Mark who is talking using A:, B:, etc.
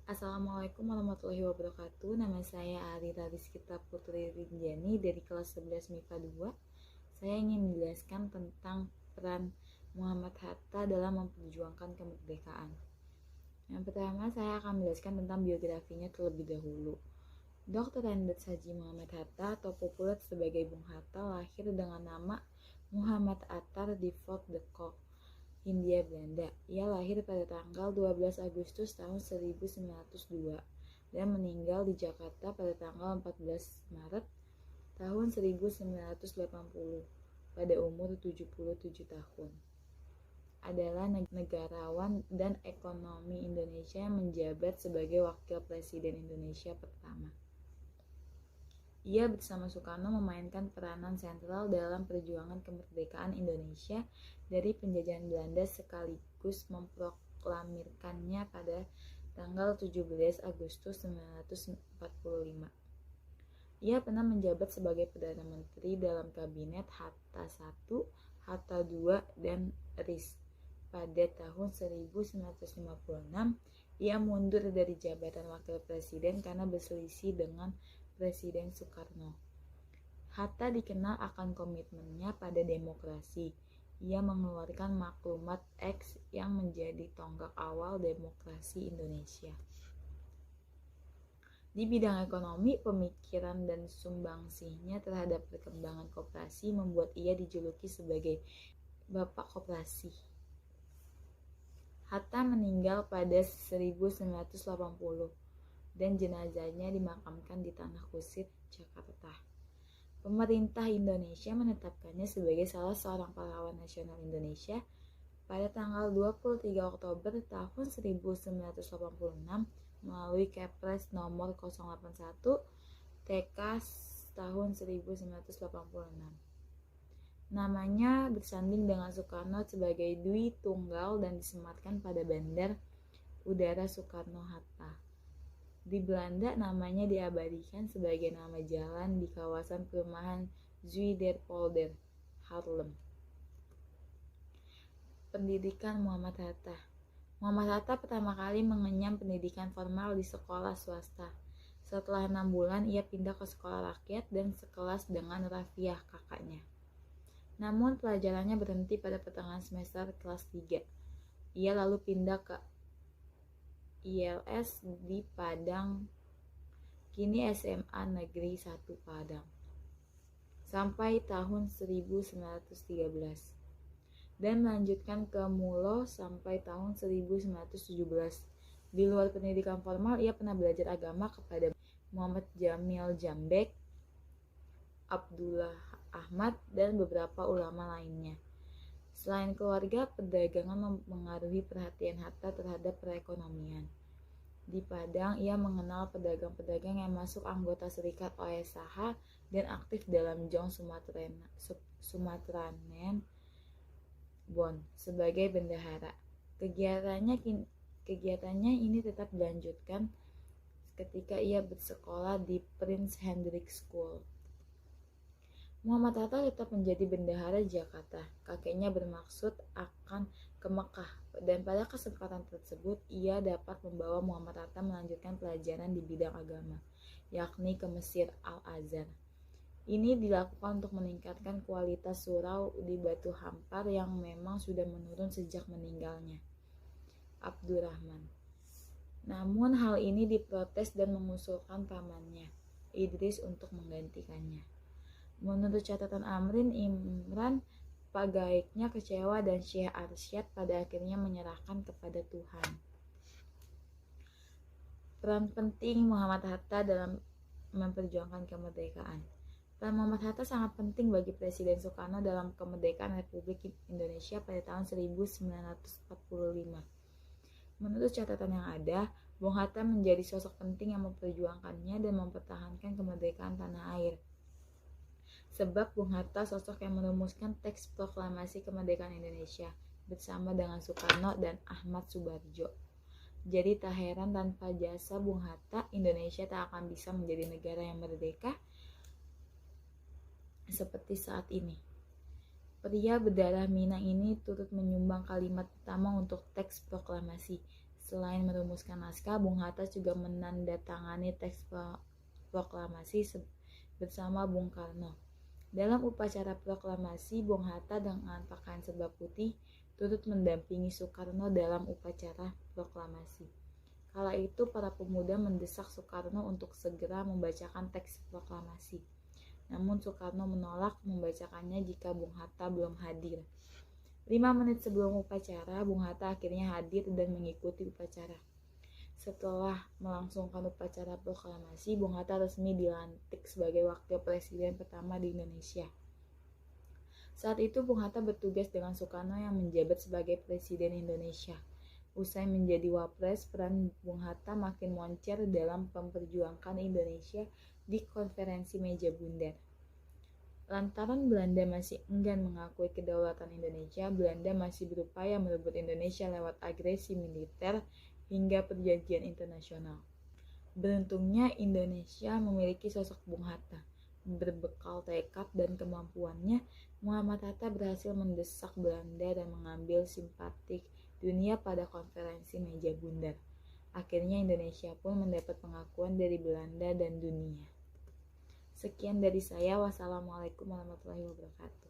A: Assalamualaikum warahmatullahi wabarakatuh. Nama saya Arita Rizkita Putri Rinjani dari kelas 11 MIPA 2. Saya ingin menjelaskan tentang peran Muhammad Hatta dalam memperjuangkan kemerdekaan. Yang pertama, saya akan menjelaskan tentang biografinya terlebih dahulu. Dr. Andes Haji Muhammad Hatta atau populer sebagai Bung Hatta lahir dengan nama Muhammad Attar di Fort de Kock, Hindia Belanda. Ia lahir pada tanggal 12 Agustus tahun 1902 dan meninggal di Jakarta pada tanggal 14 Maret tahun 1980 pada umur 77 tahun. Adalah negarawan dan ekonomi Indonesia yang menjabat sebagai Wakil Presiden Indonesia pertama. Ia bersama Soekarno memainkan peranan sentral dalam perjuangan kemerdekaan Indonesia dari penjajahan Belanda sekaligus memproklamirkannya pada tanggal 17 Agustus 1945. Ia pernah menjabat sebagai Perdana Menteri dalam Kabinet Hatta I, Hatta II, dan RIS. Pada tahun 1956, ia mundur dari jabatan Wakil Presiden karena berselisih dengan Presiden Soekarno. Hatta dikenal akan komitmennya pada demokrasi. Ia mengeluarkan Maklumat X yang menjadi tonggak awal demokrasi Indonesia. Di bidang ekonomi, pemikiran dan sumbangsihnya terhadap perkembangan koperasi membuat ia dijuluki sebagai Bapak Koperasi. Hatta meninggal pada 1980 dan jenazahnya dimakamkan di Tanah Kusir, Jakarta. Pemerintah Indonesia menetapkannya sebagai salah seorang pahlawan nasional Indonesia pada tanggal 23 Oktober tahun 1986 melalui Kepres nomor 081 TK tahun 1986. Namanya bersanding dengan Soekarno sebagai Dwi Tunggal dan disematkan pada Bandar Udara Soekarno-Hatta. Di Belanda namanya diabadikan sebagai nama jalan di kawasan perumahan Zuiderpolder, Haarlem. Pendidikan Muhammad Hatta. Muhammad Hatta pertama kali mengenyam pendidikan formal di sekolah swasta. Setelah 6 bulan ia pindah ke sekolah rakyat dan sekelas dengan Rafiah, kakaknya. Namun pelajarannya berhenti pada pertengahan semester kelas 3. Ia lalu pindah ke ILS di Padang, kini SMA Negeri 1 Padang, sampai tahun 1913, dan melanjutkan ke Mulo sampai tahun 1917. Di luar pendidikan formal, ia pernah belajar agama kepada Muhammad Jamil Jambek, Abdullah Ahmad, dan beberapa ulama lainnya. Selain keluarga, perdagangan mempengaruhi perhatian Hatta terhadap perekonomian. Di Padang, ia mengenal pedagang-pedagang yang masuk anggota serikat OSH dan aktif dalam Jong Sumatranen Bon sebagai bendahara. Kegiatannya ini tetap dilanjutkan ketika ia bersekolah di Prince Hendrik School. Muhammad Hatta tetap menjadi bendahara Jakarta. Kakeknya bermaksud akan ke Mekah, dan pada kesempatan tersebut ia dapat membawa Muhammad Hatta melanjutkan pelajaran di bidang agama, yakni ke Mesir Al-Azhar. Ini dilakukan untuk meningkatkan kualitas surau di Batu Hampar yang memang sudah menurun sejak meninggalnya Abdurrahman. Namun hal ini diprotes dan mengusulkan pamannya, Idris, untuk menggantikannya. Menurut catatan Amrin Imran, pagaiknya kecewa dan Syekh Arsyad pada akhirnya menyerahkan kepada Tuhan. Peran penting Muhammad Hatta dalam memperjuangkan kemerdekaan. Peran Muhammad Hatta sangat penting bagi Presiden Soekarno dalam kemerdekaan Republik Indonesia pada tahun 1945. Menurut catatan yang ada, Bung Hatta menjadi sosok penting yang memperjuangkannya dan mempertahankan kemerdekaan tanah air. Sebab Bung Hatta sosok yang merumuskan teks proklamasi kemerdekaan Indonesia bersama dengan Soekarno dan Ahmad Subarjo. Jadi tak heran tanpa jasa Bung Hatta, Indonesia tak akan bisa menjadi negara yang merdeka seperti saat ini. Pria berdarah Minang ini turut menyumbang kalimat pertama untuk teks proklamasi. Selain merumuskan naskah, Bung Hatta juga menandatangani teks proklamasi bersama Bung Karno. Dalam upacara proklamasi, Bung Hatta dengan pakaian serba putih turut mendampingi Soekarno dalam upacara proklamasi. Kala itu para pemuda mendesak Soekarno untuk segera membacakan teks proklamasi. Namun Soekarno menolak membacakannya jika Bung Hatta belum hadir. 5 menit sebelum upacara, Bung Hatta akhirnya hadir dan mengikuti upacara. Setelah melangsungkan upacara proklamasi, Bung Hatta resmi dilantik sebagai wakil presiden pertama di Indonesia. Saat itu Bung Hatta bertugas dengan Soekarno yang menjabat sebagai presiden Indonesia. Usai menjadi wapres, peran Bung Hatta makin moncer dalam memperjuangkan Indonesia di konferensi meja bundar. Lantaran Belanda masih enggan mengakui kedaulatan Indonesia, Belanda masih berupaya merebut Indonesia lewat agresi militer hingga perjanjian internasional. Beruntungnya Indonesia memiliki sosok Bung Hatta. Berbekal tekad dan kemampuannya, Muhammad Hatta berhasil mendesak Belanda dan mengambil simpatik dunia pada konferensi meja bundar. Akhirnya Indonesia pun mendapat pengakuan dari Belanda dan dunia. Sekian dari saya. Wassalamualaikum warahmatullahi wabarakatuh.